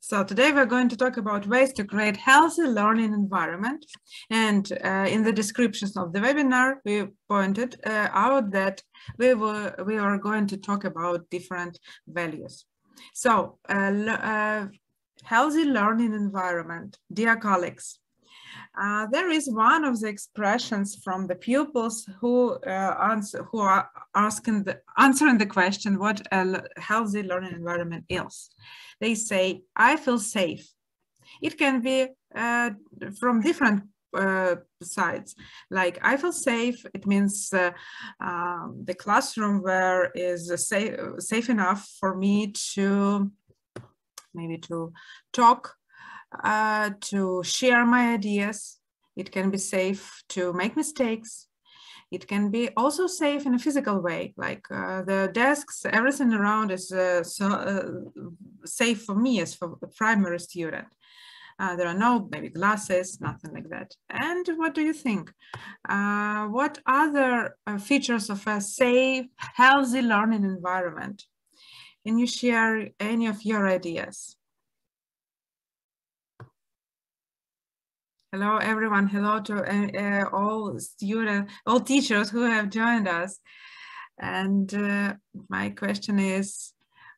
So today we're going to talk about ways to create healthy learning environment. And in the descriptions of the webinar, we pointed out that we are going to talk about different values. So healthy learning environment, dear colleagues. There is one of the expressions from the pupils who are answering the question what a healthy learning environment is. They say, I feel safe. It can be from different sides. Like, I feel safe, it means the classroom where is safe enough for me to maybe to talk, to share my ideas. It can be safe to make mistakes. It can be also safe in a physical way, like the desks, everything around is safe for me as for a primary student. There are no maybe glasses, nothing like that. And what do you think? What other features of a safe, healthy learning environment? Can you share any of your ideas? Hello, everyone. Hello to all students, all teachers who have joined us. And my question is,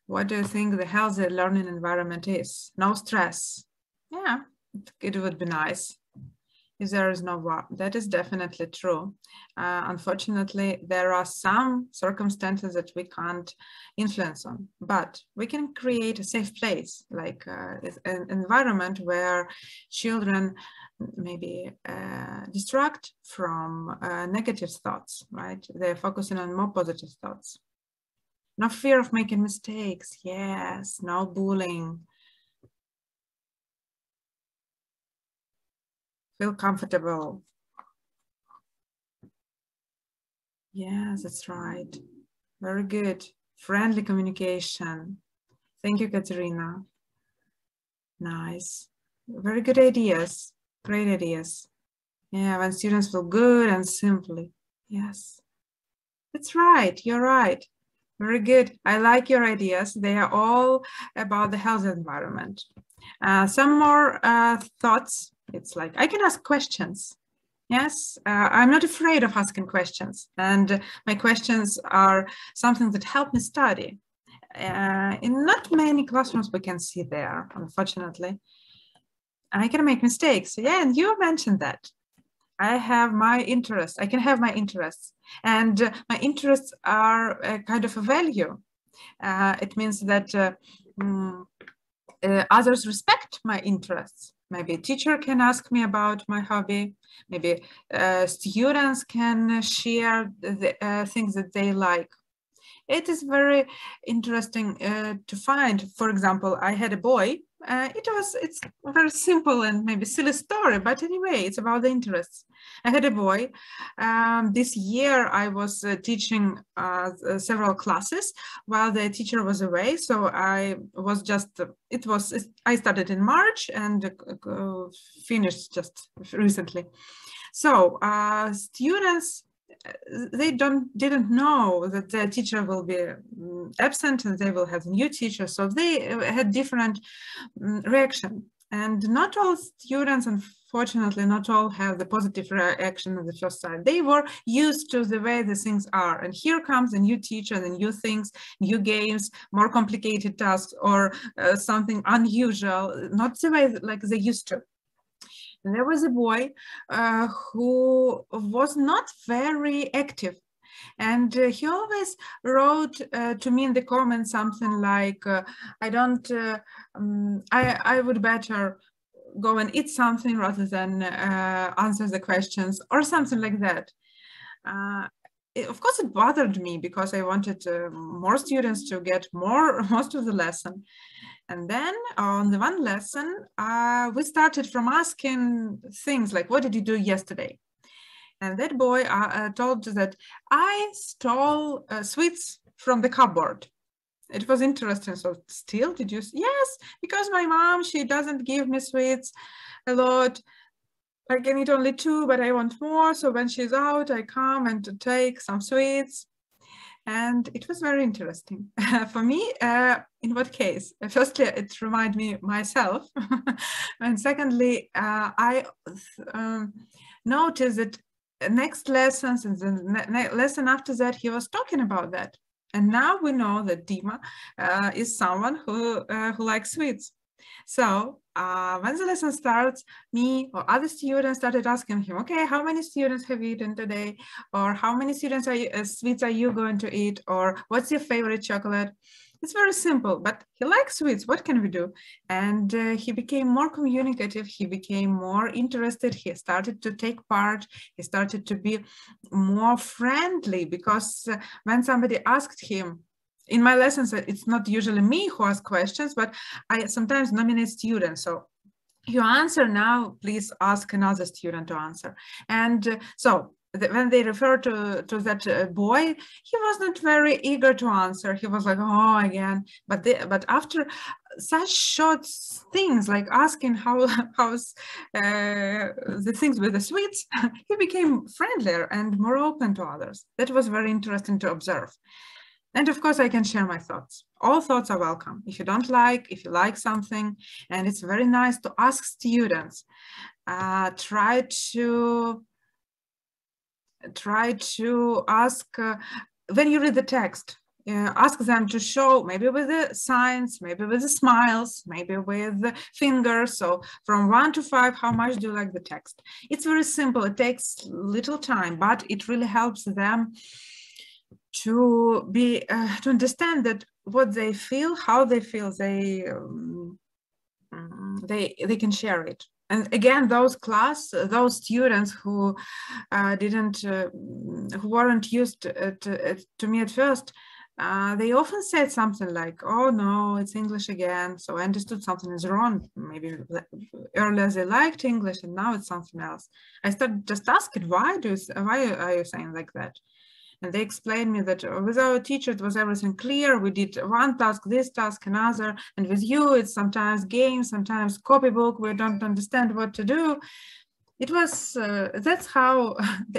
what do you think the healthy learning environment is? No stress. Yeah, it would be nice if there is no war. That is definitely true. Unfortunately, there are some circumstances that we can't influence on, but we can create a safe place, like an environment where children maybe distract from negative thoughts, right? They're focusing on more positive thoughts. No fear of making mistakes. Yes, no bullying. Feel comfortable. Yes, that's right. Very good. Friendly communication. Thank you, Katerina. Nice. Very good ideas. Great ideas. Yeah, when students feel good and simply. Yes, that's right. You're right. Very good. I like your ideas. They are all about the healthy environment. Some more thoughts. It's like I can ask questions. Yes, I'm not afraid of asking questions. And my questions are something that help me study. In not many classrooms we can see there, unfortunately. I can make mistakes. Yeah, and you mentioned that. I have my interests. I can have my interests. And my interests are a kind of a value. It means that others respect my interests. Maybe a teacher can ask me about my hobby. Maybe students can share the things that they like. It is very interesting to find. For example, I had a boy. It's a very simple and maybe silly story, but anyway, it's about the interests. I had a boy. This year I was teaching several classes while the teacher was away. So I was just, I started in March and finished just recently. So students, they didn't know that the teacher will be absent and they will have a new teacher. So they had different reaction. And not all students, unfortunately, not all have the positive reaction on the first time. They were used to the way the things are. And here comes a new teacher, the new things, new games, more complicated tasks, or something unusual, not the way like they used to. There was a boy who was not very active, and he always wrote to me in the comments something like, I would better go and eat something rather than answer the questions, or something like that. Of course, it bothered me because I wanted more students to get most of the lesson. And then on the one lesson, we started from asking things like, what did you do yesterday? And that boy told that I stole sweets from the cupboard. It was interesting. So still, did you? Yes, because my mom, she doesn't give me sweets a lot. I can eat only 2, but I want more. So when she's out, I come and take some sweets. And it was very interesting. For me, in what case? Firstly, it reminded me myself. And secondly, I noticed that next lessons and the lesson after that, he was talking about that. And now we know that Dima is someone who likes sweets. So when the lesson starts, me or other students started asking him, okay, how many students have you eaten today? Or how many students sweets are you going to eat? Or what's your favorite chocolate? It's very simple, but he likes sweets. What can we do? And he became more communicative. He became more interested. He started to take part. He started to be more friendly, because when somebody asked him, in my lessons, it's not usually me who asks questions, but I sometimes nominate students. So you answer now, please ask another student to answer. And so when they refer to that boy, he was not very eager to answer. He was like, oh, again. But after such short things, like asking how's the things with the sweets, he became friendlier and more open to others. That was very interesting to observe. And of course, I can share my thoughts. All thoughts are welcome. If you don't like, if you like something, and it's very nice to ask students, try to ask, when you read the text, ask them to show, maybe with the signs, maybe with the smiles, maybe with the fingers. So from 1 to 5, how much do you like the text? It's very simple. It takes little time, but it really helps them to be to understand that what they feel, how they feel, they can share it. And again, those students who who weren't used to me at first, they often said something like, oh no, it's English again. So I understood something is wrong. Maybe earlier they liked English and now it's something else. I started just asking, why are you saying like that? And they explained me that with our teacher, it was everything clear. We did one task, this task, another. And with you, it's sometimes games, sometimes copybook. We don't understand what to do. It was, that's how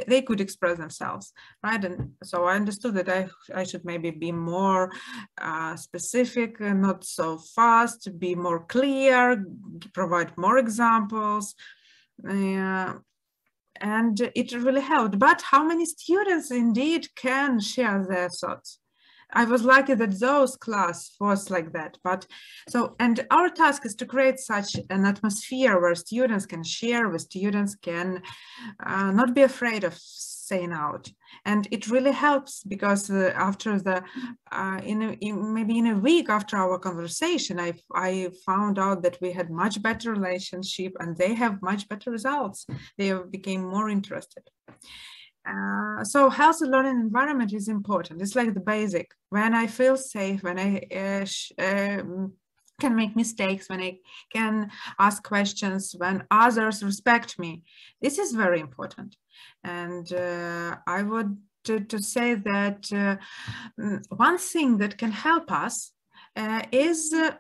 they could express themselves, right? And so I understood that I should maybe be more specific, not so fast, be more clear, provide more examples. And it really helped. But how many students indeed can share their thoughts? I was lucky that those class was like that. But so, and our task is to create such an atmosphere where students can share, where students can not be afraid of saying out. And it really helps, because after the maybe in a week after our conversation, I found out that we had much better relationship and they have much better results. They became more interested. So healthy learning environment is important. It's like the basic. When I feel safe, when I can make mistakes, when I can ask questions, when others respect me, this is very important. And I would to say that one thing that can help us is the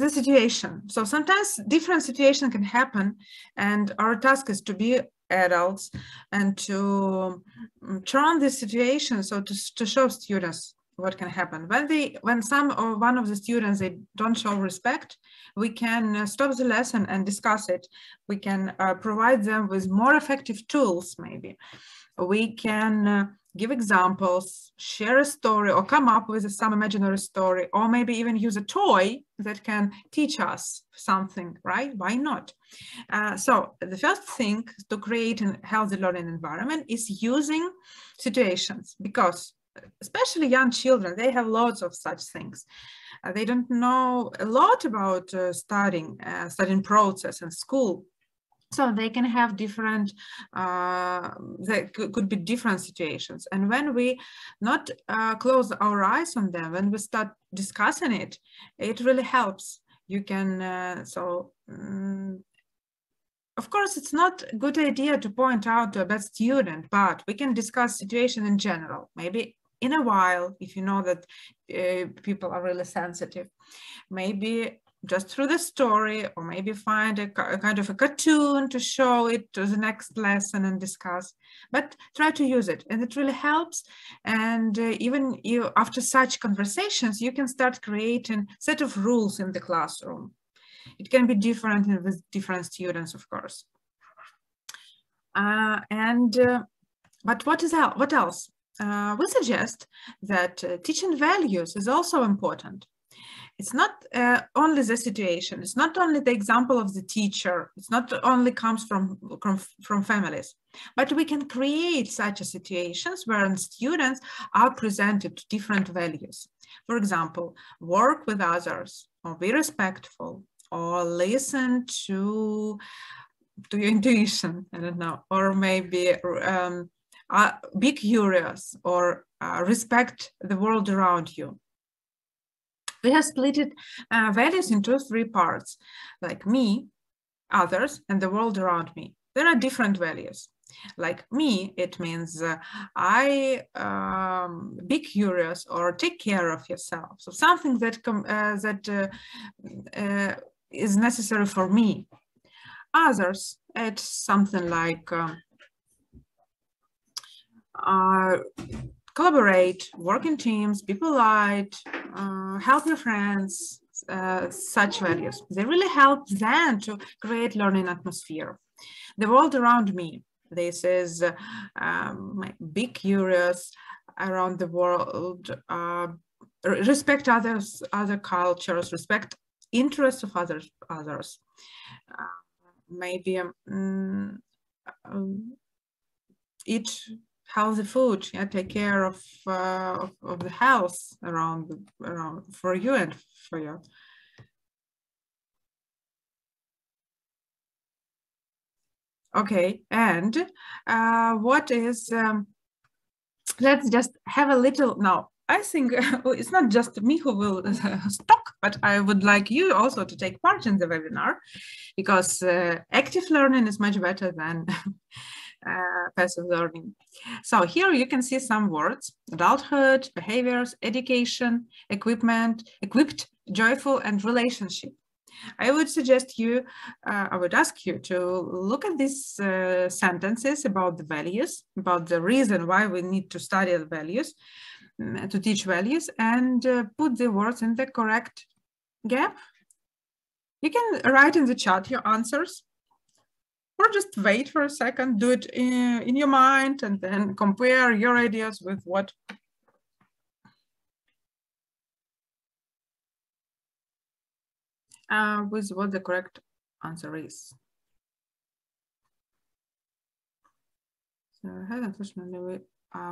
situation. So sometimes different situation can happen, and our task is to be adults and to turn this situation, so to show students what can happen. When some or one of the students, they don't show respect, we can stop the lesson and discuss it. We can provide them with more effective tools. Maybe we can give examples, share a story, or come up with some imaginary story, or maybe even use a toy that can teach us something, right? Why not? So the first thing to create a healthy learning environment is using situations, because especially young children, they have lots of such things. They don't know a lot about studying process in school. So they can have different, there could be different situations. And when we not close our eyes on them, when we start discussing it, it really helps. You can, of course, it's not a good idea to point out to a bad student, but we can discuss situation in general. Maybe in a while, if you know that people are really sensitive, maybe just through the story, or maybe find a kind of a cartoon to show it to the next lesson and discuss, but try to use it, and it really helps. And even after such conversations, you can start creating a set of rules in the classroom. It can be different with different students, of course. But what else? We suggest that teaching values is also important. It's not only the situation, it's not only the example of the teacher, it's not only comes from families, but we can create such situations where students are presented to different values. For example, work with others, or be respectful, or listen to your intuition, I don't know, or maybe be curious, or respect the world around you. We have split values into 3 parts, like me, others, and the world around me. There are different values. Like me, it means be curious or take care of yourself. So something that is necessary for me. Others, it's something like collaborate, work in teams, be polite, help your friends, such values. They really help them to create learning atmosphere. The world around me, this is be curious around the world, respect other cultures, respect interests of others. Maybe eat healthy food, yeah, take care of the health around for you and for you. Okay, and what is, let's just have a little, now, I think it's not just me who will talk, but I would like you also to take part in the webinar, because active learning is much better than passive learning. So here you can see some words: adulthood, behaviors, education, equipped, joyful, and relationship. I would suggest you, I would ask you to look at these sentences about the values, about the reason why we need to study the values, to teach values, and put the words in the correct gap. You can write in the chat your answers, or just wait for a second, do it in your mind, and then compare your ideas with what the correct answer is. So unfortunately,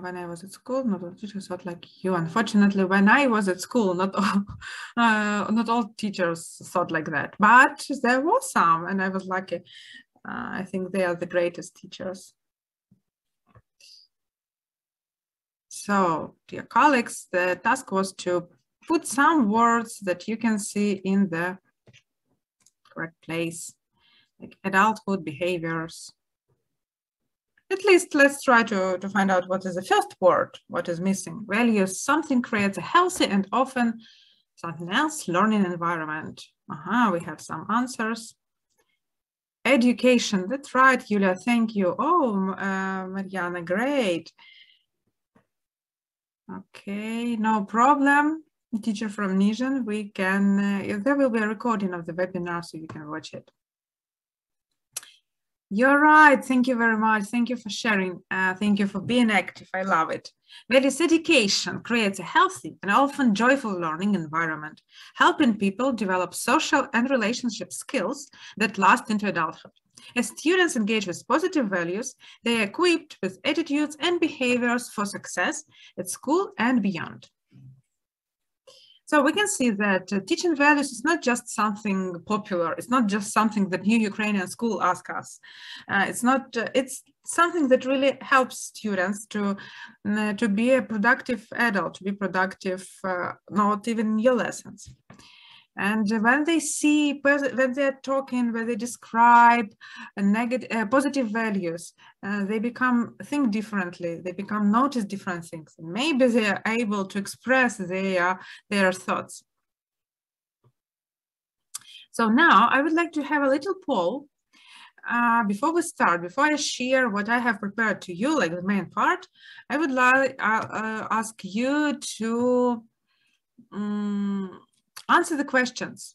when I was at school, not all teachers thought like you. Unfortunately, when I was at school, not all teachers thought like that, but there was some, and I was lucky. I think they are the greatest teachers. So, dear colleagues, the task was to put some words that you can see in the correct place, like adulthood, behaviors. At least let's try to find out what is the first word, what is missing. Values, something creates a healthy and often something else, learning environment. We have some answers. Education, that's right, Julia, thank you. Oh, Mariana, great. Okay, no problem. Teacher from Nizhyn, we can, there will be a recording of the webinar so you can watch it. You're right, thank you very much. Thank you for sharing. Thank you for being active, I love it. Values education creates a healthy and often joyful learning environment, helping people develop social and relationship skills that last into adulthood. As students engage with positive values, they are equipped with attitudes and behaviors for success at school and beyond. So we can see that teaching values is not just something popular. It's not just something that New Ukrainian School asks us. It's something that really helps students to be a productive adult, to be productive, not even in your lessons. And when they see, when they're talking, when they describe positive values, they think differently, they notice different things. Maybe they are able to express their thoughts. So now I would like to have a little poll before we start, before I share what I have prepared to you, like the main part. I would like ask you to answer the questions.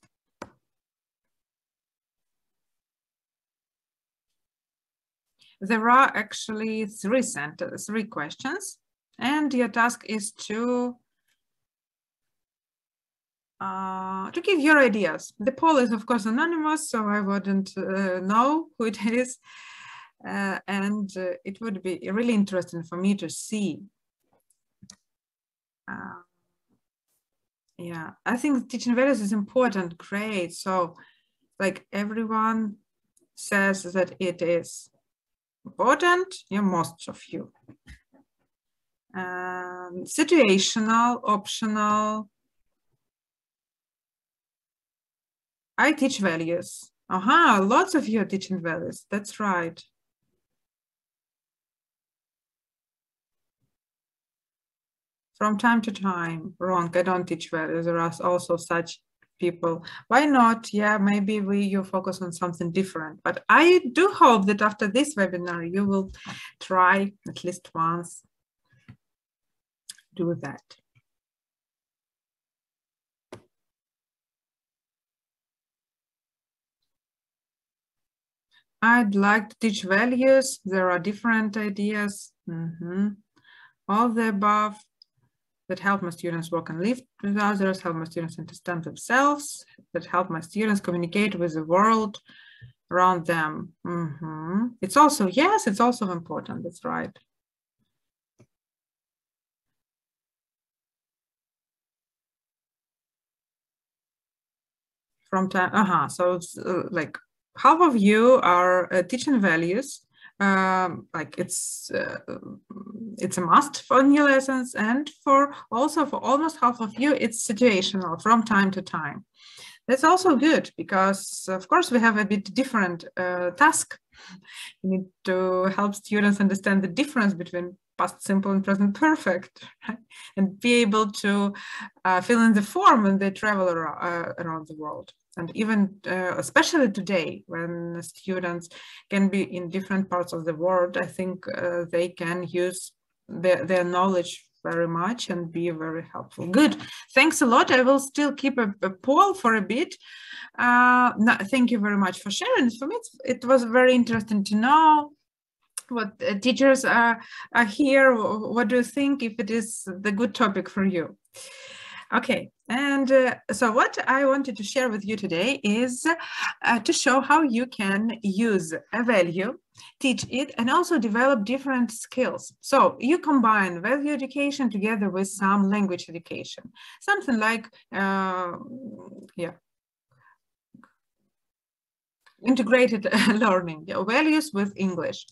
There are actually three questions, and your task is to give your ideas. The poll is, of course, anonymous, so I wouldn't know who it is. And it would be really interesting for me to see. Yeah, I think teaching values is important, great. So, like everyone says that it is important, yeah, most of you. Situational, optional. I teach values. Lots of you are teaching values. That's right. From time to time. Wrong, I don't teach values. There are also such people. Why not? Yeah, maybe you focus on something different. But I do hope that after this webinar, you will try at least once do that. I'd like to teach values. There are different ideas. All the above that help my students work and live with others, help my students understand themselves, that help my students communicate with the world around them. It's also, yes, it's also important. That's right. From time, so it's, like half of you are teaching values. Like it's a must for new lessons, and for almost half of you, it's situational from time to time. That's also good because, of course, we have a bit different task. You need to help students understand the difference between past simple and present perfect, right? And be able to fill in the form when they travel around the world. And even especially today, when students can be in different parts of the world, I think they can use their knowledge very much and be very helpful. Good, thanks a lot. I will still keep a poll for a bit. Thank you very much for sharing it. For me, it was very interesting to know what teachers are here. What do you think, if it is the good topic for you? Okay, and so what I wanted to share with you today is to show how you can use a value, teach it, and also develop different skills. So you combine value education together with some language education, something like, integrated learning, values with English.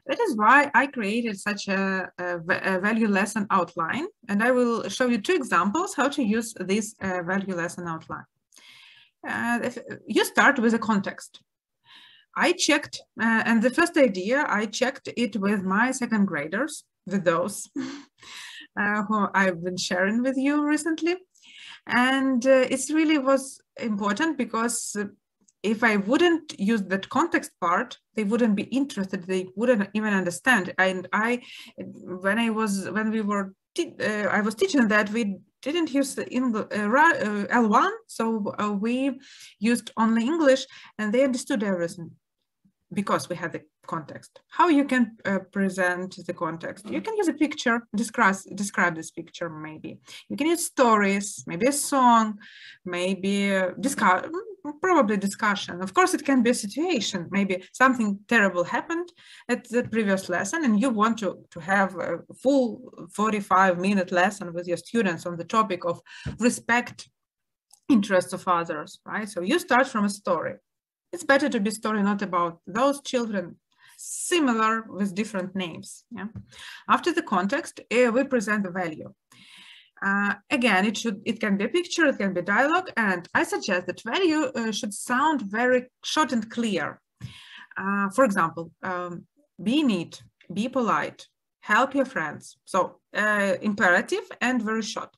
That is why I created such a value lesson outline, and I will show you two examples how to use this value lesson outline. You start with a context. I checked, and the first idea, I checked it with my second graders, with those who I've been sharing with you recently. And it really was important because if I wouldn't use that context part, they wouldn't be interested. They wouldn't even understand. And I was teaching that, we didn't use the L1, so we used only English, and they understood everything because we had the context. How you can present the context? You can use a picture, describe this picture. Maybe you can use stories, maybe a song, maybe probably discussion. Of course, it can be a situation. Maybe something terrible happened at the previous lesson, and you want to have a full 45-minute lesson with your students on the topic of respect interests of others, right? So you start from a story. It's better to be a story not about those children, similar with different names. Yeah. After the context, we present the value. Again, it can be a picture, it can be dialogue, and I suggest that value should sound very short and clear. For example, be neat, be polite, help your friends. So imperative and very short.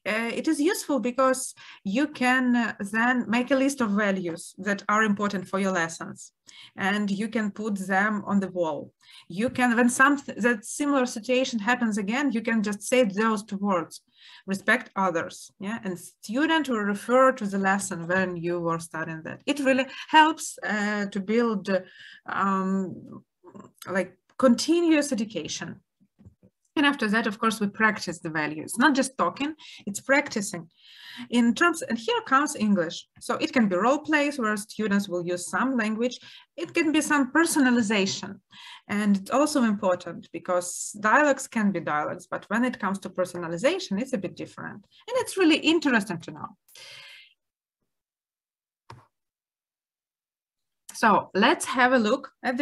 It is useful because you can then make a list of values that are important for your lessons, and you can put them on the wall. You can, when that similar situation happens again, you can just say those two words: respect others. Yeah, and student will refer to the lesson when you were studying that. It really helps to build like continuous education. And after that, of course, we practice the values, not just talking, it's practicing. In terms, and here comes English. So it can be role plays where students will use some language. It can be some personalization. And it's also important because dialogues can be dialogues, but when it comes to personalization, it's a bit different. And it's really interesting to know. So let's have a look at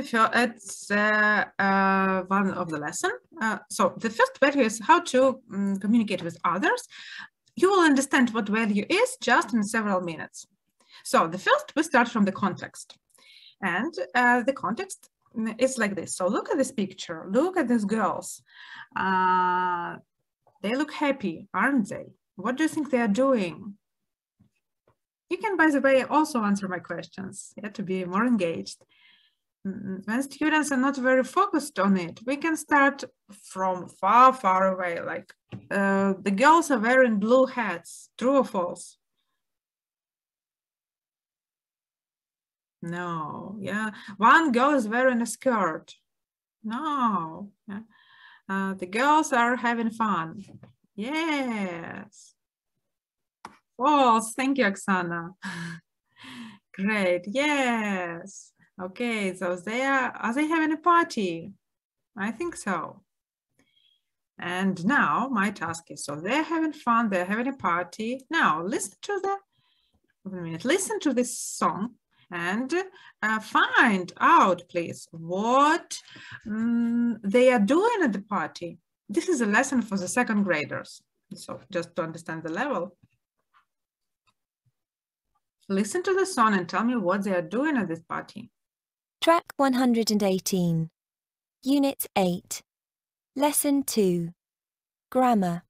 one of the lesson. So the first value is how to communicate with others. You will understand what value is just in several minutes. So the first, we start from the context. And the context is like this. So look at this picture. Look at these girls. They look happy, aren't they? What do you think they are doing? You can, by the way, also answer my questions, yeah, to be more engaged. When students are not very focused on it, we can start from far, far away, like the girls are wearing blue hats, true or false? No, yeah. One girl is wearing a skirt. No, yeah. The girls are having fun. Yes. False. Thank you, Oksana. Great. Yes. Okay. So are they having a party? I think so. And now my task is, so they're having fun. They're having a party. Now listen to this song and find out, please, what they are doing at the party. This is a lesson for the second graders. So just to understand the level. Listen to the song and tell me what they are doing at this party. Track 118, Unit 8, Lesson 2, Grammar,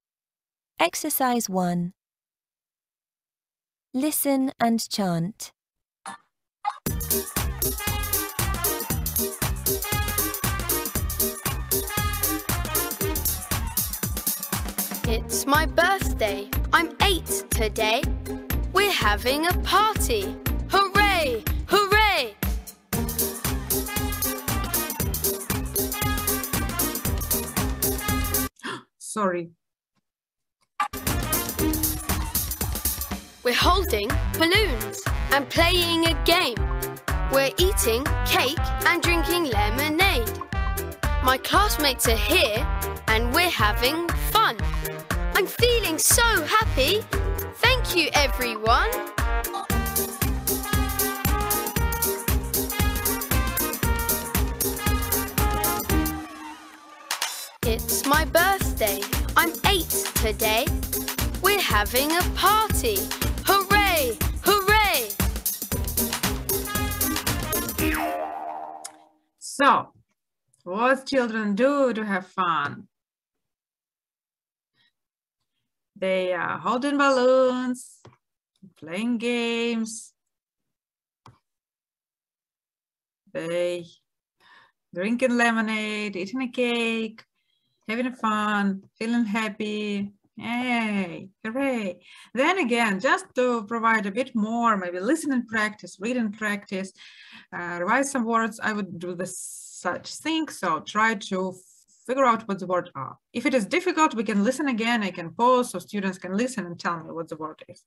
Exercise 1. Listen and chant. It's my birthday. I'm 8 today. We're having a party. Hooray! Hooray! Sorry. We're holding balloons and playing a game. We're eating cake and drinking lemonade. My classmates are here and we're having fun. I'm feeling so happy. Thank you, everyone. It's my birthday. I'm 8 today. We're having a party. Hooray! Hooray! So, what children do to have fun? They are holding balloons, playing games. They drinking lemonade, eating a cake, having fun, feeling happy. Yay, hooray. Then again, just to provide a bit more, maybe listening practice, reading practice, revise some words, I would do such thing. So try to figure out what the words are. If it is difficult, we can listen again. I can pause so students can listen and tell me what the word is.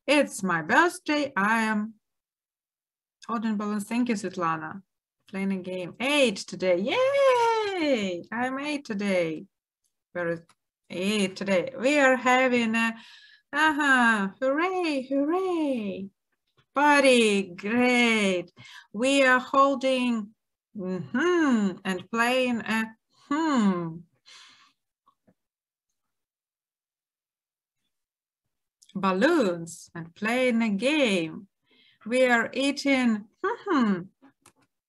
It's my birthday. I am holding balloons. Thank you, Svetlana. Playing a game. 8 today. Yay! I'm 8 today. Where is 8 today? We are having a hooray, hooray. Party, great. We are holding and playing a balloons and playing a game. We are eating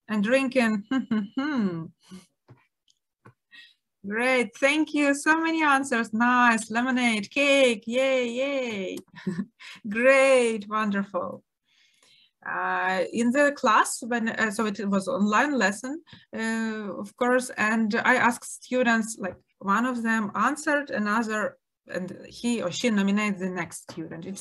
and drinking Great, thank you. So many answers. Nice. Lemonade, cake, yay, yay. Great, wonderful. In the class, when so it was online lesson, of course, and I asked students, like one of them answered, another, and he or she nominates the next student. It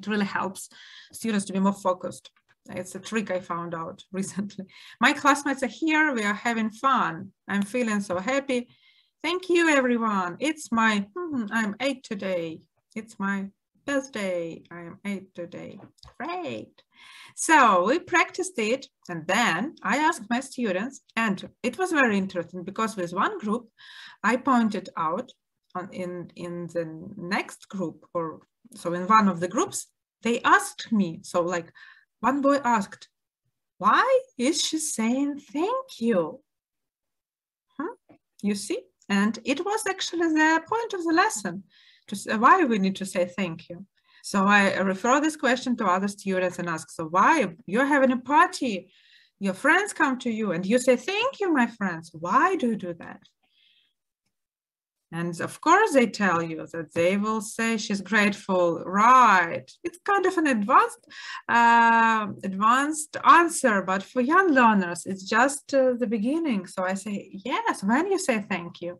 really helps students to be more focused. It's a trick I found out recently. My classmates are here. We are having fun. I'm feeling so happy. Thank you, everyone. It's my, I'm 8 today. It's my birthday. I am 8 today. Great. So we practiced it, and then I asked my students, and it was very interesting because with one group, I pointed out in the next group, or so in one of the groups, they asked me, so like one boy asked, why is she saying thank you? You see? And it was actually the point of the lesson, to say why we need to say thank you. So I refer this question to other students and ask, so why you're having a party, your friends come to you and you say, thank you, my friends. Why do you do that? And of course they tell you that they will say she's grateful, right? It's kind of an advanced answer, but for young learners, it's just the beginning. So I say, yes, when you say thank you,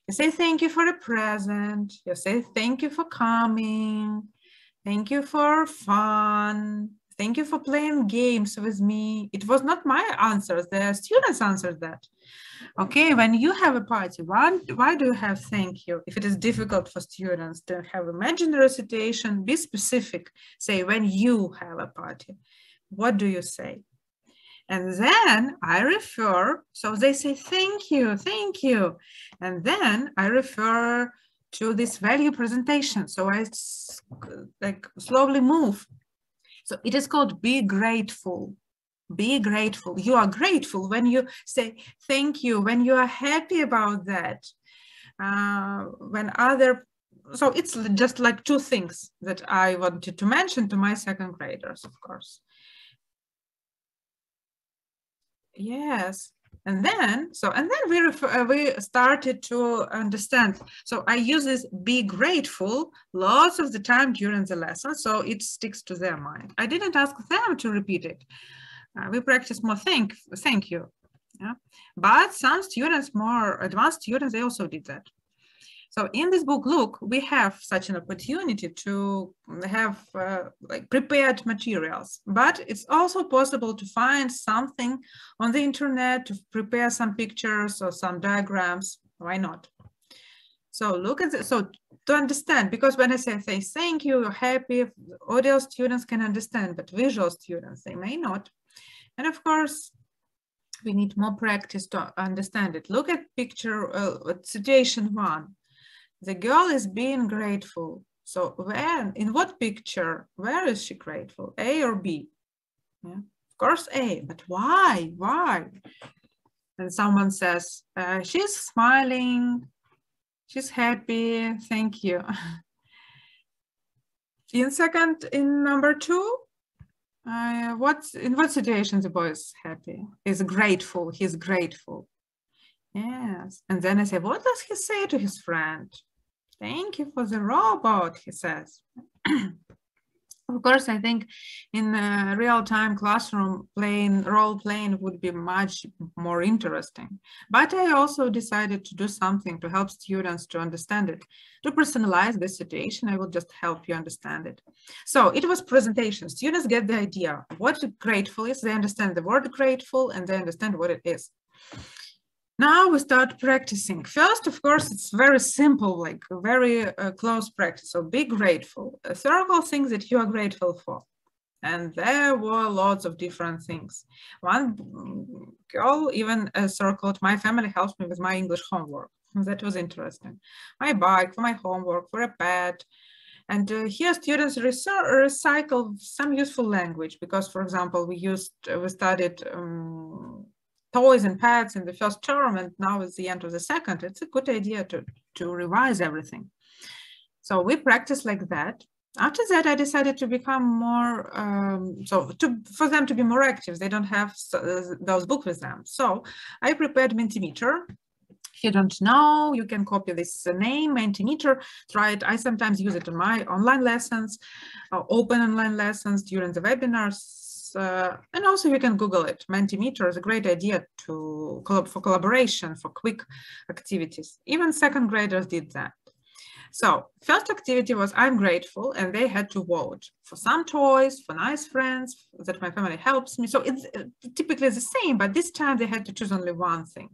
you say thank you for a present, you say thank you for coming, thank you for fun, thank you for playing games with me. It was not my answers, the students answered that. Okay, when you have a party, why do you have thank you? If it is difficult for students to have imaginary situation, be specific. Say when you have a party, what do you say? And then I refer, so they say thank you, thank you. And then I refer to this value presentation. So I like slowly move. So it is called be grateful. Be grateful. You are grateful when you say thank you, when you are happy about that. So it's just like two things that I wanted to mention to my second graders, of course. Yes. And then we started to understand. So I use this be grateful lots of the time during the lesson, so it sticks to their mind. I didn't ask them to repeat it. We practice more thank you. Yeah? But some students, more advanced students, they also did that. So in this book, look, we have such an opportunity to have like prepared materials, but it's also possible to find something on the internet to prepare some pictures or some diagrams. Why not? So look at this. So to understand, because when I say thank you, you're happy, audio students can understand, but visual students, they may not. And of course, we need more practice to understand it. Look at picture, situation 1. The girl is being grateful. So in what picture, where is she grateful? A or B? Yeah. Of course A, but why? Why? And someone says, she's smiling, she's happy, thank you. In number 2, in what situation the boy is happy? Is grateful, he's grateful. Yes, and then I say, what does he say to his friend? Thank you for the robot, he says. Of course, I think in a real-time classroom role-playing would be much more interesting. But I also decided to do something to help students to understand it. To personalize this situation, I will just help you understand it. So it was presentation. Students get the idea what grateful is. They understand the word grateful and they understand what it is. Now we start practicing. First, of course, it's very simple, like very close practice. So be grateful. Circle things that you are grateful for. And there were lots of different things. One girl even circled, my family helps me with my English homework. That was interesting. My bike, for my homework, for a pet. And here students recycle some useful language because, for example, we studied toys and pets in the first term, and now it's the end of the second. It's a good idea to revise everything. So we practice like that. After that, I decided to become more, for them to be more active. They don't have those books with them. So I prepared Mentimeter. If you don't know, you can copy this name, Mentimeter, try it. I sometimes use it in my online lessons, open online lessons during the webinars, and also you can Google it. Mentimeter is a great idea for collaboration, for quick activities. Even second graders did that. So first activity was I'm grateful, and they had to vote for some toys, for nice friends, that my family helps me. So it's typically the same, but this time they had to choose only one thing.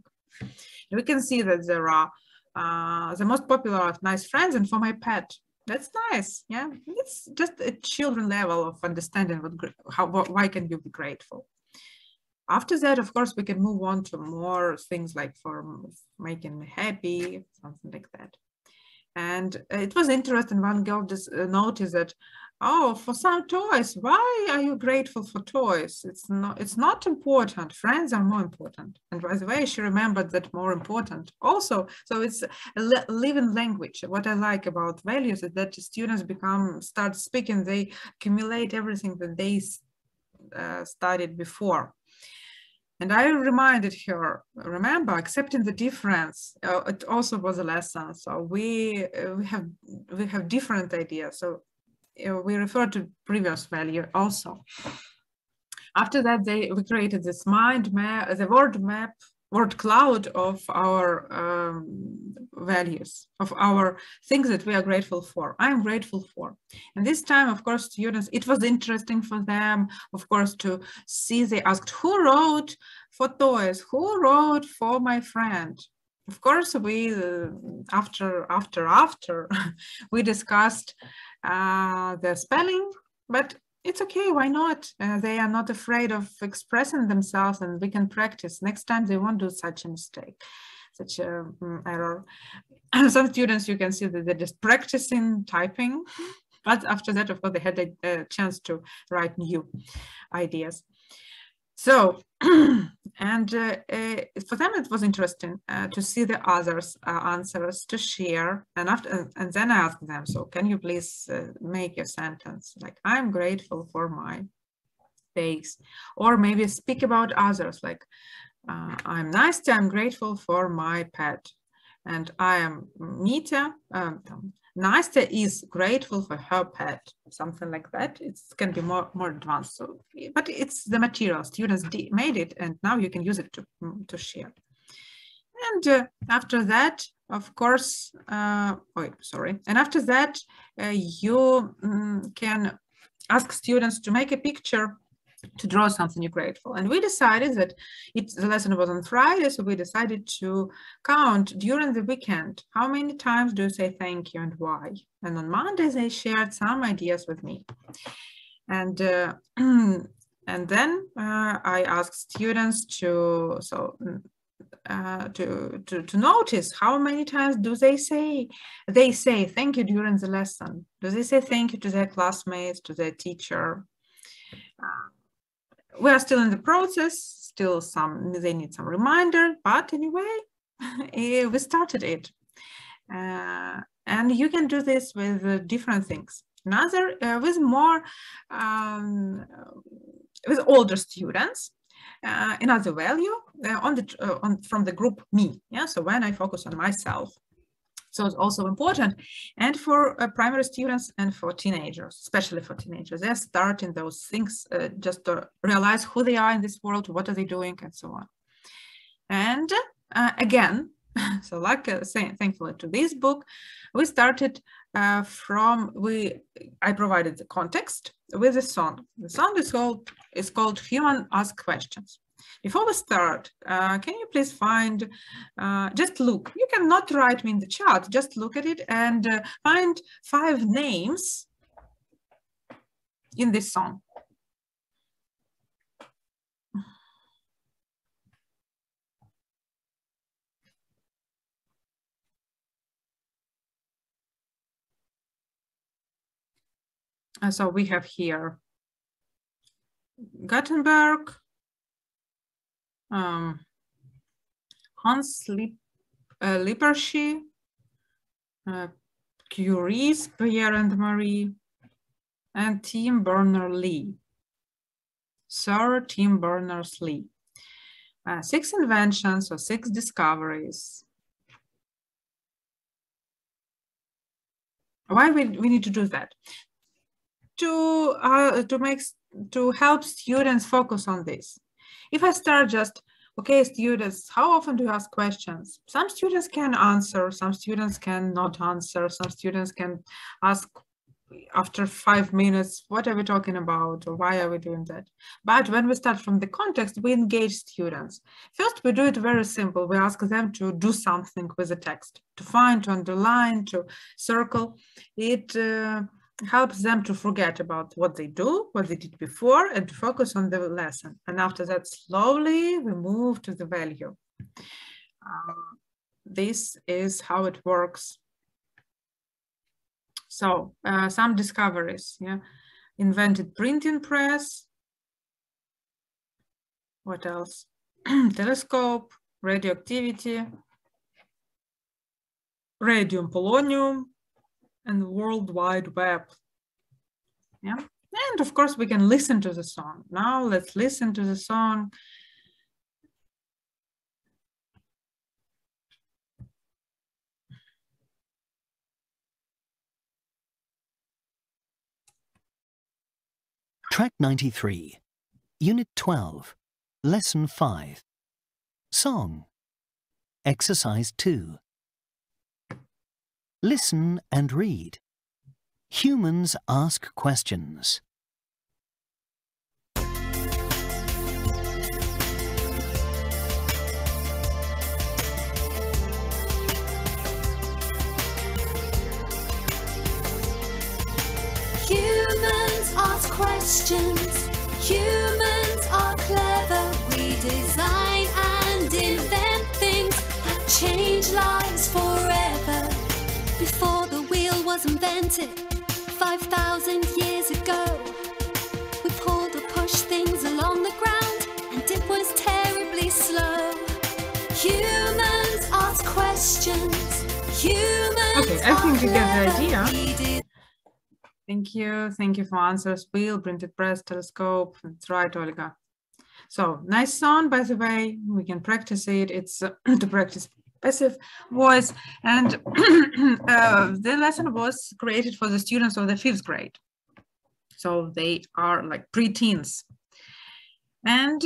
We can see that there are the most popular are nice friends and for my pet. That's nice. Yeah, it's just a children level of understanding why can you be grateful. After that, of course, we can move on to more things like for making me happy, something like that. And it was interesting. One girl just noticed that, oh, for some toys, why are you grateful for toys? It's not important. Friends are more important. And by the way, she remembered that more important also. So it's a living language. What I like about values is that students start speaking, they accumulate everything that they studied before. And I reminded her, remember, accepting the difference. It also was a lesson. So we have different ideas. So we refer to previous value also. After that, we created this mind map, the word cloud of our values, of our things that we are grateful for. I'm grateful for. And this time, of course, students, it was interesting for them, of course, to see, they asked, who wrote for toys? Who wrote for my friend? Of course, we, after we discussed the spelling, but it's okay, why not? They are not afraid of expressing themselves, and we can practice. Next time they won't do such a mistake, such an error. Some students, you can see that they're just practicing typing, but after that, of course, they had a chance to write new ideas. So, and for them it was interesting to see the others' answers, to share, and then I asked them, so can you please make a sentence like, I'm grateful for my days, or maybe speak about others, like I'm Nastya, I'm grateful for my pet, and I am Mitya, Nastya is grateful for her pet, something like that. It can be more advanced. So, but it's the material. Students made it, and now you can use it to share. And after that, of course, and after that, you can ask students to make a picture, to draw something you're grateful. And we decided that the lesson was on Friday, so we decided to count during the weekend, how many times do you say thank you and why? And on Monday, they shared some ideas with me. And then I asked students to notice how many times do they say thank you during the lesson. Do they say thank you to their classmates, to their teacher? We are still in the process, still they need some reminder, but anyway, we started it. And you can do this with different things. Another, with more, with older students, another value from the group me. Yeah, so when I focus on myself. So it's also important, and for primary students and for teenagers, especially for teenagers, they're starting those things just to realize who they are in this world, what are they doing, and so on. And again, so like saying thankfully to this book, we started I provided the context with a song. The song is called Human Ask Questions. Before we start, can you please find, just look, you cannot write me in the chat, just look at it and find 5 names in this song. So we have here Gutenberg, Hans Lippershey, Curie, Pierre and Marie, and Tim Berners-Lee, Sir Tim Berners-Lee. 6 inventions or 6 discoveries. Why we need to do that? To help students focus on this. If I start just, okay, students, how often do you ask questions? Some students can answer, some students cannot answer, some students can ask after 5 minutes, what are we talking about, or why are we doing that? But when we start from the context, we engage students. First, we do it very simple. We ask them to do something with the text, to find, to underline, to circle. It helps them to forget about what they do, what they did before, and to focus on the lesson. And after that, slowly, we move to the value. This is how it works. So some discoveries, yeah. Invented printing press. What else? Telescope, radioactivity, radium, polonium, and World Wide Web. Yeah, and of course we can listen to the song. Now let's listen to the song. Track 93, Unit 12, Lesson 5. Song. Exercise 2. Listen and read. Humans ask questions. Humans ask questions. Humans are clever. We design and invent things that change lives forever. Before the wheel was invented, 5,000 years ago, we pulled or pushed things along the ground, and it was terribly slow. Humans ask questions. Humans okay, I think you get the idea. Thank you for answers. Wheel, printed press, telescope. That's right, Olga. So nice song, by the way. We can practice it. It's to practice passive voice, and the lesson was created for the students of the 5th grade. So they are like pre-teens. And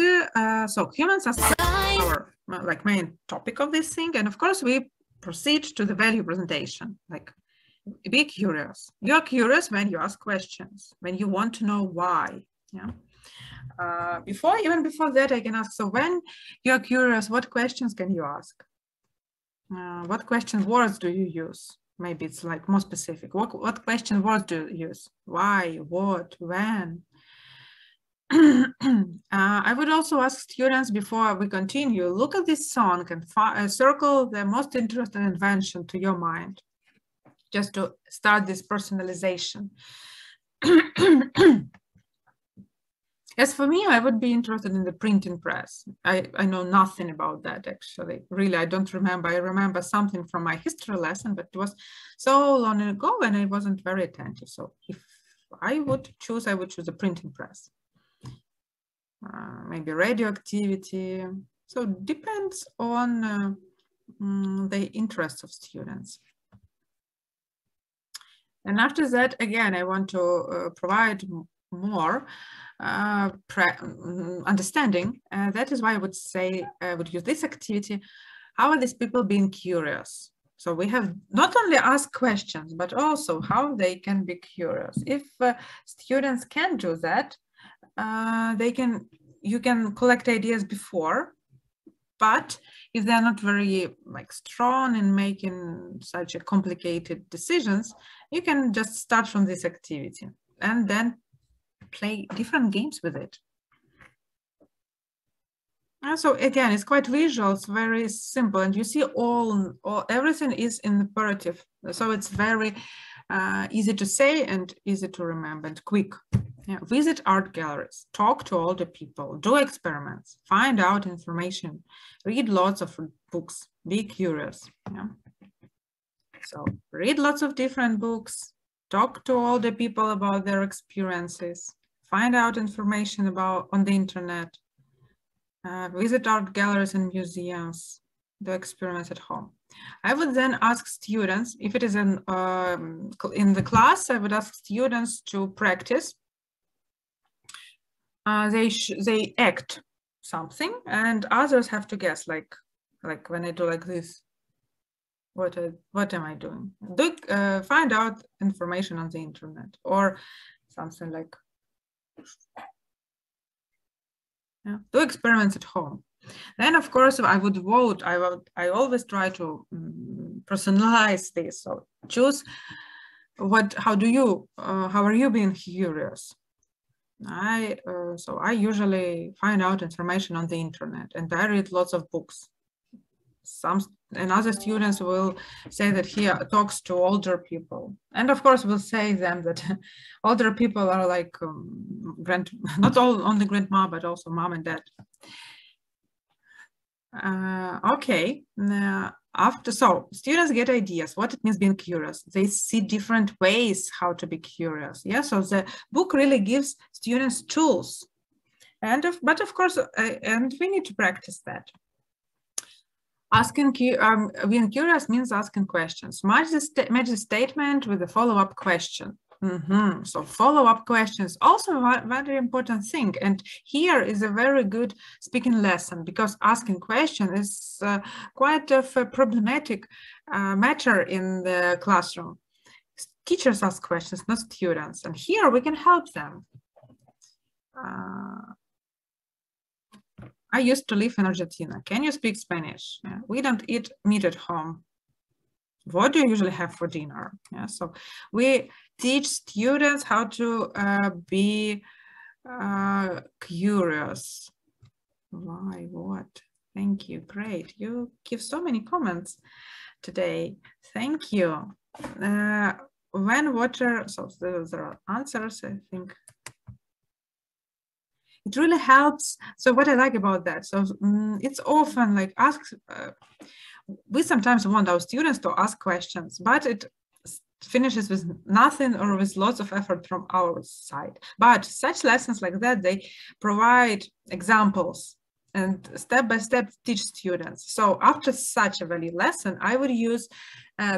so humans are our like main topic of this thing. And of course, we proceed to the value presentation. Like, be curious. You're curious when you ask questions, when you want to know why. Yeah. Even before that, I can ask, so when you're curious, what questions can you ask? What question words do you use? Maybe it's like more specific. What question words do you use? Why, what, when? I would also ask students before we continue, look at this song and circle the most interesting invention to your mind, just to start this personalization. As for me, I would be interested in the printing press. I know nothing about that, actually. Really, I don't remember. I remember something from my history lesson, but it was so long ago and I wasn't very attentive. So if I would choose, I would choose the printing press. Maybe radioactivity. So it depends on the interests of students. And after that, again, I want to provide more understanding. That is why I would say I would use this activity. How are these people being curious? So we have not only asked questions, but also how they can be curious. If students can do that, you can collect ideas before, but if they're not very strong in making such a complicated decisions, you can just start from this activity and then play different games with it. And so again, it's quite visual, it's very simple, and you see everything is in imperative. So it's very easy to say and easy to remember and quick. Yeah. Visit art galleries, talk to older people, do experiments, find out information, read lots of books, be curious. Yeah. So read lots of different books, talk to older people about their experiences, find out information on the internet, visit art galleries and museums, do experiments at home. I would then ask students, if it is in the class, I would ask students to practice. They act something, and others have to guess, like when I do like this, what am I doing? Find out information on the internet, or something like, yeah, do experiments at home. Then, of course, I would vote. I always try to personalize this. So choose how are you being curious? So I usually find out information on the internet, and I read lots of books. And other students will say that he talks to older people, and of course we'll say them that older people are like not only grandma but also mom and dad. Okay, so students get ideas what it means being curious. They see different ways how to be curious. Yeah, so the book really gives students tools, but of course, and we need to practice that. Being curious means asking questions. Match the statement with a follow-up question. So follow-up questions also a very important thing. And here is a very good speaking lesson, because asking questions is quite of a problematic matter in the classroom. Teachers ask questions, not students. And here we can help them. I used to live in Argentina. Can you speak Spanish? Yeah. We don't eat meat at home. What do you usually have for dinner? Yeah, so we teach students how to be curious. Why? What? Thank you. Great. You give so many comments today. Thank you. When water, so there are answers, I think. It really helps. So what I like about that, so it's often like we sometimes want our students to ask questions, but it finishes with nothing or with lots of effort from our side. But such lessons like that, they provide examples and step by step teach students. So after such a valid lesson, I would use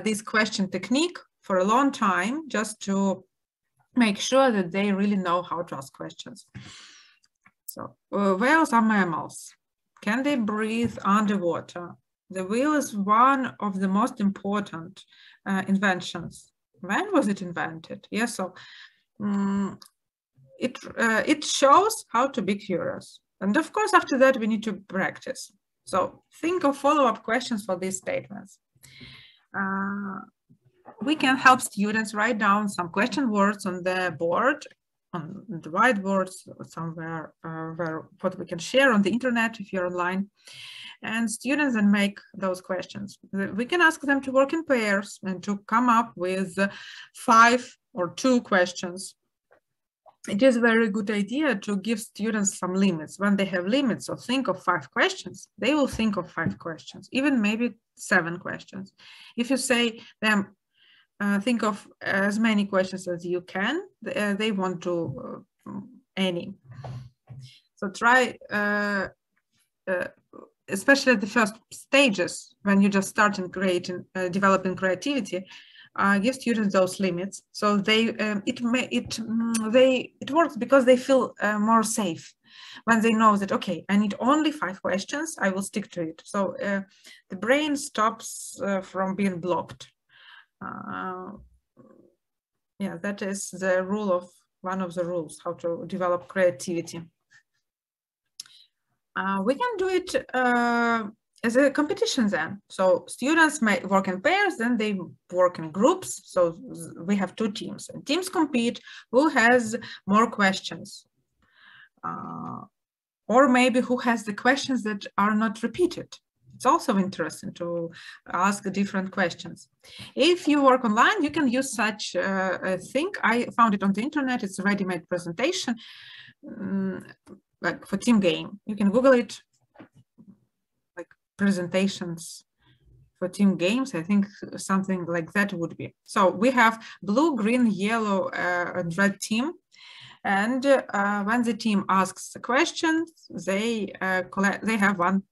this question technique for a long time, just to make sure that they really know how to ask questions. So whales are mammals. Can they breathe underwater? The whale is one of the most important inventions. When was it invented? Yes, so it shows how to be curious. And of course, after that, we need to practice. So think of follow-up questions for these statements. We can help students write down some question words on the board, on the whiteboards, somewhere what we can share on the internet if you're online. And students then make those questions. We can ask them to work in pairs and to come up with 5 or 2 questions. It is a very good idea to give students some limits. When they have limits, so think of 5 questions, they will think of 5 questions, even maybe 7 questions. If you say them, think of as many questions as you can, they won't do any. So try, especially at the first stages, when you just start developing creativity, give students those limits. So it works because they feel more safe when they know that, okay, I need only 5 questions, I will stick to it. So the brain stops from being blocked. Yeah, that is the one of the rules, how to develop creativity. We can do it as a competition then. So students may work in pairs, then they work in groups. So we have 2 teams, and teams compete who has more questions. Or maybe who has the questions that are not repeated. It's also interesting to ask different questions. If you work online, you can use such a thing. I found it on the internet. It's a ready-made presentation, like for team game. You can Google it, like presentations for team games. I think something like that would be. So we have blue, green, yellow, and red team. And when the team asks a question, they have one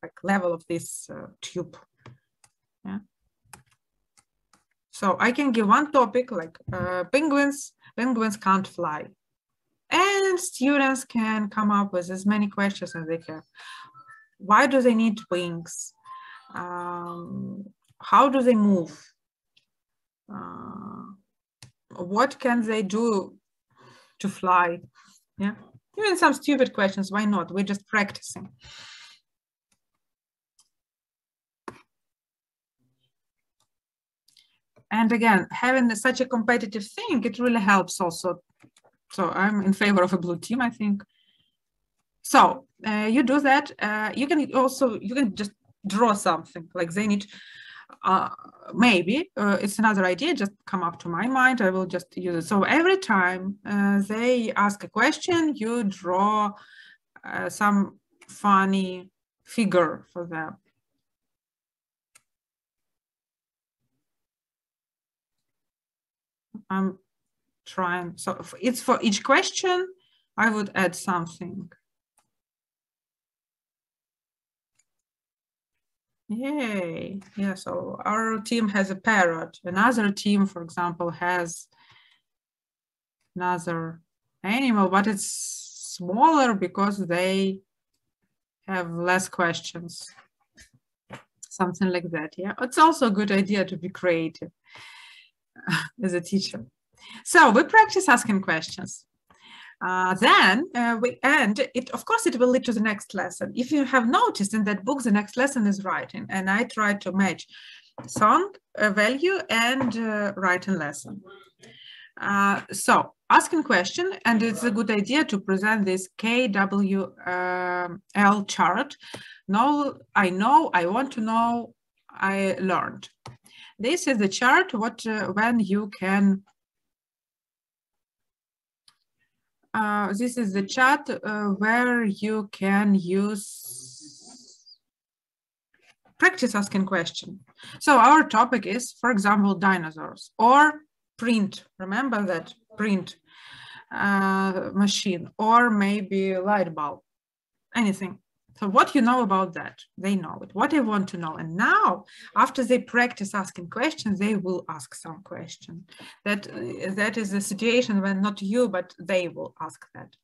like level of this tube. Yeah. So I can give one topic like penguins can't fly. And students can come up with as many questions as they have. Why do they need wings? How do they move? What can they do to fly? Yeah, even some stupid questions, why not? We're just practicing. And again, having such a competitive thing, it really helps also. So I'm in favor of a blue team, I think. So you do that. You can just draw something like they need. Maybe it's another idea just come up to my mind. I will just use it. So every time they ask a question, you draw some funny figure for them. I'm trying. So it's for each question, I would add something. Yay. Yeah, so our team has a parrot. Another team, for example, has another animal, but it's smaller because they have less questions. Something like that. Yeah, it's also a good idea to be creative as a teacher. So we practice asking questions. Then we end it. Of course, it will lead to the next lesson. If you have noticed in that book, the next lesson is writing, and I try to match song value and writing lesson. So asking question, and it's a good idea to present this KWL chart. Know, I know, I want to know, I learned. This is the chart when you can. This is the chart where you can use practice asking question. So our topic is, for example, dinosaurs or print. Remember that print machine, or maybe light bulb, anything. So what you know about that, they know it, what they want to know. And now, after they practice asking questions, they will ask some question. That is a situation when not you, but they will ask that.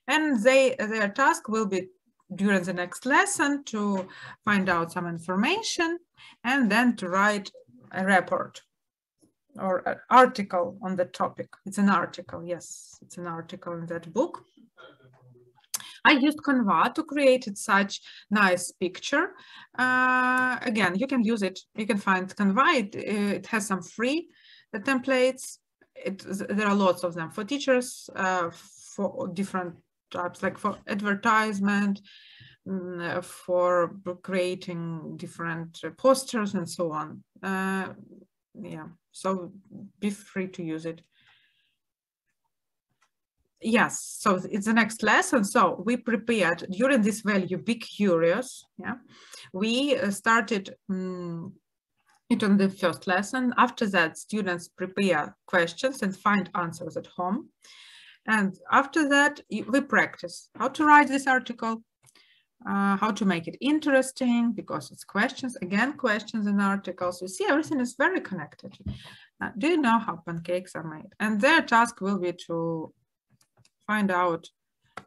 And their task will be during the next lesson to find out some information and then to write a report or an article on the topic. It's an article, yes, it's an article in that book. I used Canva to create such nice picture. Again, you can use it. You can find Canva. It has some free templates. There are lots of them for teachers, for different types, like for advertisement, for creating different posters and so on. Yeah, so be free to use it. Yes, so it's the next lesson. So we prepared during this value, be curious. Yeah, we started it on the first lesson. After that, students prepare questions and find answers at home. And after that, we practice how to write this article, how to make it interesting, because it's questions, again, questions and articles. You see, everything is very connected. Do you know how pancakes are made? And their task will be to find out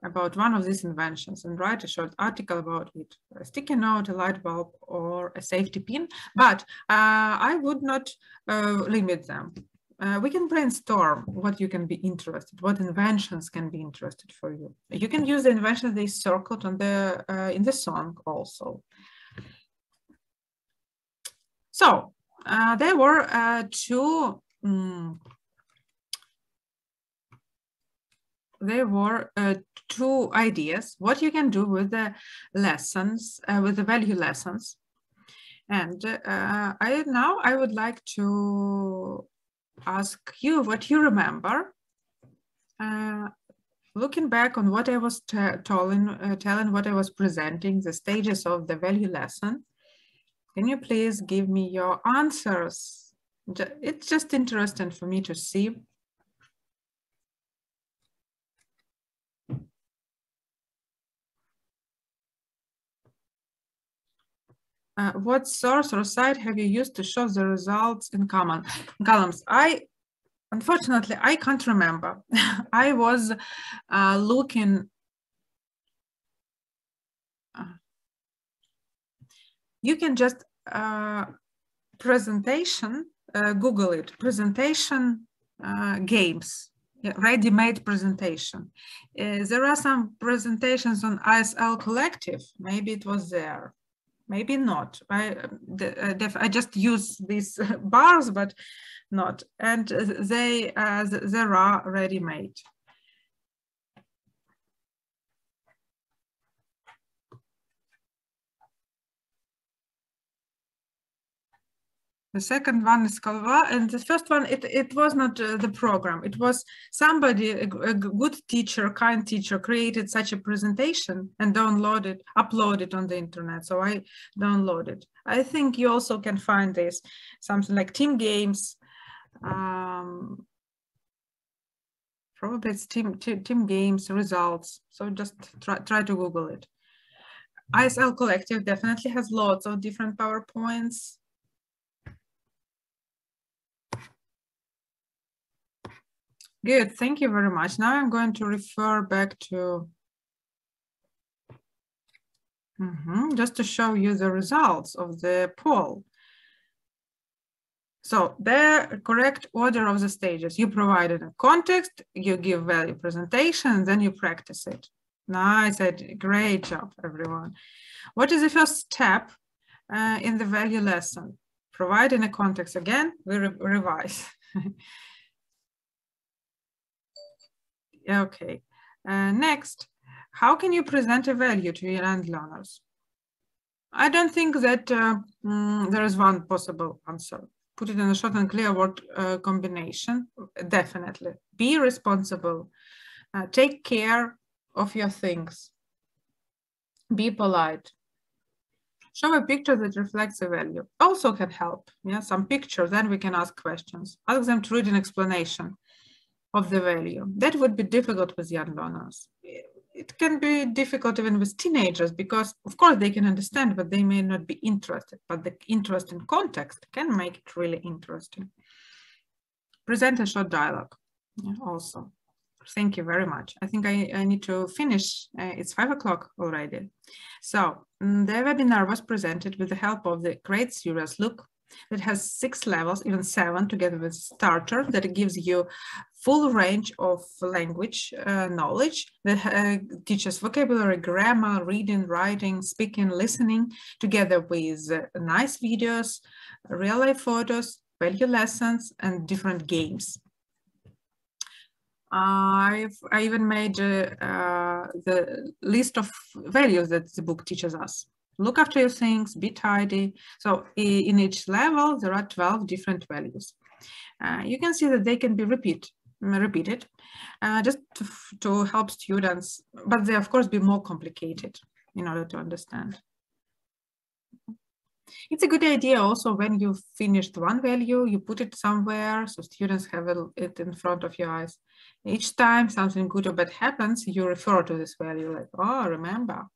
about one of these inventions and write a short article about it, a sticky note, a light bulb, or a safety pin. But I would not limit them. We can brainstorm what you can be interested, what inventions can be interested for you. You can use the inventions they circled on the in the song also. So there were two ideas what you can do with the lessons, with the value lessons. And now I would like to ask you what you remember. Looking back on what I was telling, what I was presenting, the stages of the value lesson, can you please give me your answers? It's just interesting for me to see. What source or site have you used to show the results in columns? Unfortunately, I can't remember. I was looking. You can just presentation, Google it, presentation games, ready-made presentation. There are some presentations on ISL Collective. Maybe it was there. Maybe not. I just use these bars, but not. And there are ready-made. The second one is Golovan, and the first one, it was not the program. It was somebody, a good teacher, kind teacher, created such a presentation and uploaded on the internet. So I downloaded. I think you also can find this, something like team games. Probably it's team games results. So just try to Google it. ISL Collective definitely has lots of different PowerPoints. Good, thank you very much. Now I'm going to refer back to, just to show you the results of the poll. So the correct order of the stages, you provided a context, you give value presentation, and then you practice it. Nice, great job, everyone. What is the first step in the value lesson? Providing a context again, we revise. Okay, next, how can you present a value to your young learners? I don't think that there is one possible answer. Put it in a short and clear word combination, definitely. Be responsible, take care of your things, be polite. Show a picture that reflects a value, also can help. Yeah, some picture, then we can ask questions. Ask them to read an explanation of the value. That would be difficult with young learners. It can be difficult even with teenagers because, of course, they can understand, but they may not be interested. But the interest in context can make it really interesting. Present a short dialogue also. Thank you very much. I think I need to finish. It's 5 o'clock already. So the webinar was presented with the help of the great series Look. It has 6 levels, even 7, together with starter that gives you full range of language knowledge that teaches vocabulary, grammar, reading, writing, speaking, listening, together with nice videos, real-life photos, value lessons, and different games. I even made the list of values that the book teaches us. Look after your things, be tidy. So in each level, there are 12 different values. You can see that they can be repeated just to help students, but they of course be more complicated in order to understand. It's a good idea also when you finished one value, you put it somewhere so students have it in front of your eyes. Each time something good or bad happens, you refer to this value like, oh, remember.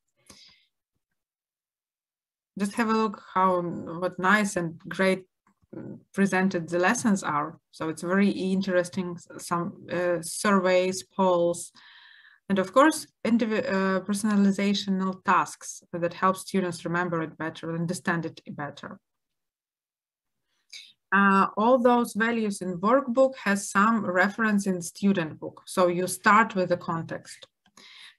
Just have a look what nice and great presented the lessons are. So it's very interesting, some surveys, polls, and of course, personalizational tasks that help students remember it better, understand it better. All those values in workbook has some reference in student book. So you start with the context.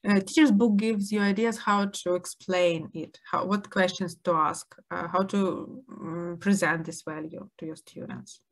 Teacher's book gives you ideas how to explain it, what questions to ask, how to present this value to your students.